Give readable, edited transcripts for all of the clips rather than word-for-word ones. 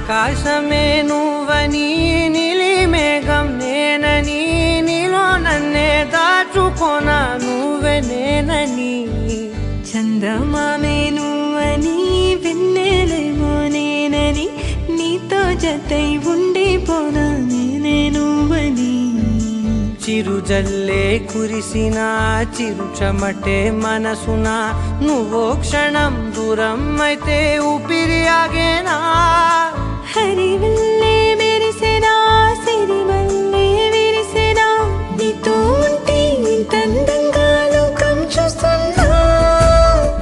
ఆకాశమే నువ్వని నీలి మేఘం నేనని నీలో నన్నే దాచుకోనా నువ్వే నేనని చందమామే నువ్వని వెన్నెలేమో నేనని నీతో జతై ఉండిపోనా నేనే నువ్వని చిరుజల్లే కురిసిన చిరు చెమటే మనసున నువ్వో క్షణం దూరం అయితే ఊపిరి ఆగేనా హరివల్లే మెరిసెనా సిరివల్లే విరిసెనా నీతో ఉంటే ఇంతందంగా లోకం చూస్తున్నా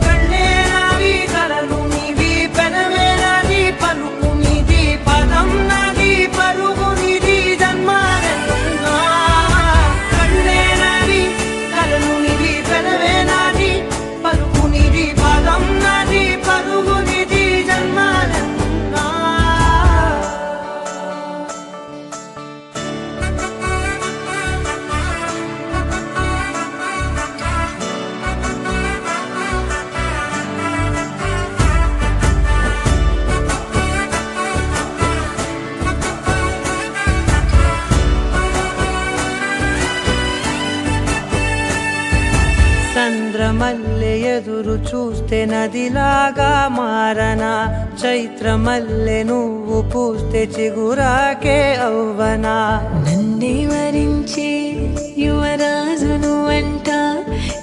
కళ్ళే నావి కలలు నీవి పెనవే నాది పలుకు నీది పదం నాది పరుగు నీది జన్మాలెన్నున్నా కళ్ళే నావి కలలు నీవి పెనవే నాది పలుకు నీది పదం నాది పరుగు నీది జన్మాలెన్నున్నా చంద్రమల్లె ఎదురు చూస్తే నదిలాగా మారనా చైత్రమల్లె నువ్వు పూస్తే చిగురాకే అవ్వనా నన్నే వరించే యువరాజును అంట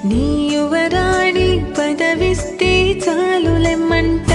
నీ యువరాణి పదవిస్తే చాలులెమ్మంట